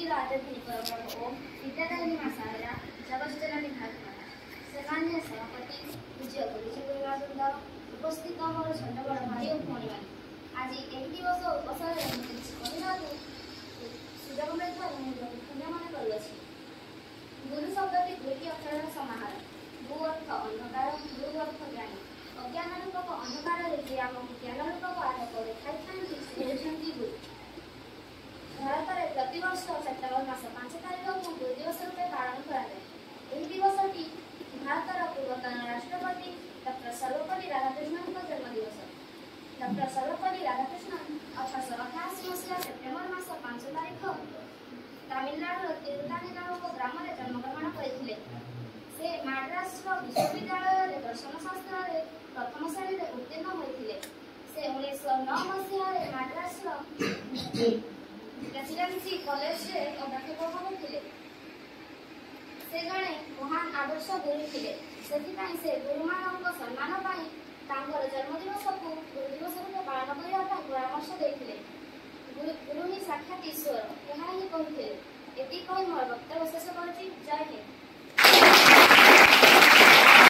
ଶକ୍ତିର ଆଧ୍ୟାତ୍ମିକ ପ୍ରବଳ ଓ ବିଦ୍ୟାଦାୟିନୀ ମା ଶାରଳା ଜଗଜ୍ଜନନୀ ଭାଗବତ ସମ୍ମାନୀୟ ସଭାପତି ପୂଜ୍ୟ ଗୁରୁଜୀ ଉପସ୍ଥିତ ମୋର ଛୋଟ ବଡ଼ ଭାଇ ଓ ଭଉଣୀମାନେ, ଆଜି ଏହି ଦିବସ ଅବସରରେ ମୋତେ କିଛି କହିବାକୁ ସୁଯୋଗ ମିଳିଥିବାରୁ ମୁଁ ବହୁତ ପୁଣ୍ୟ ମନେ କରୁଅଛି। ଗୁରୁ ଶବ୍ଦଟି ଦୁଇଟି ଅକ୍ଷରର ସମାହାର। ଗୁ ଅର୍ଥ ଅନ୍ଧକାର, ଗୃ ଅର୍ଥ ଜ୍ଞାନୀ। ଅଜ୍ଞାନ ରୂପକ ଅନ୍ଧକାରରେ ଯିଏ ଆମକୁ ଜ୍ଞାନ ରୂପକ ଆଲୋକ ଦେଖାଇଥାନ୍ତି ସେ ହେଉଛନ୍ତି ଗୁରୁ। ଭାରତରେ ପ୍ରତିବର୍ଷ ସେପ୍ଟେମ୍ବର ମାସ 5 ତାରିଖକୁ ଗୁରୁ ଦିବସ ରୂପେ ପାଳନ କରାଯାଏ। ଏହି ଦିବସଟି ଭାରତର ପୂର୍ବତନ ରାଷ୍ଟ୍ରପତି ଡକ୍ଟର ସର୍ବପଲ୍ଲୀ ରାଧାକୃଷ୍ଣନଙ୍କ ଜନ୍ମ ଦିବସ। ଡକ୍ଟର ସର୍ବପଲ୍ଲୀ ରାଧାକୃଷ୍ଣନ 1888 ମସିହା ସେପ୍ଟେମ୍ବର ମାସ 5 ତାରିଖ ତାମିଲନାଡୁର ତିରୁତାନି ନାମକ ଗ୍ରାମରେ ଜନ୍ମଗ୍ରହଣ କରିଥିଲେ। ସେ ମାଡ୍ରାସର ବିଶ୍ୱବିଦ୍ୟାଳୟରେ ଦର୍ଶନ ଶାସ୍ତ୍ରରେ ପ୍ରଥମ ଶ୍ରେଣୀରେ ଉତ୍ତୀର୍ଣ୍ଣ ହୋଇଥିଲେ। ସେ 1909 ମସିହାରେ ମାଡ୍ରାସର ପ୍ରେସିଡେନ୍ସି କଲେଜରେ ଅଧ୍ୟାପକ ଥିଲେ। ସେ ଜଣେ ମହାନ ଆଦର୍ଶ ଗୁରୁ ଥିଲେ। ସେଥିପାଇଁ ସେ ଗୁରୁମାନଙ୍କ ସମ୍ମାନ ପାଇଁ ତାଙ୍କର ଜନ୍ମଦିବସକୁ ଗୁରୁ ଦିବସ ରୂପେ ପାଳନ କରିବା ପାଇଁ ପରାମର୍ଶ ଦେଇଥିଲେ। ଗୁରୁ ହିଁ ସାକ୍ଷାତ ଈଶ୍ୱର, ଏହା ହିଁ କହିଥିଲେ। ଏତିକି କହି ମୋର ବକ୍ତବ୍ୟ ଶେଷ କରୁଛି। ଜୟ ହିନ୍ଦ।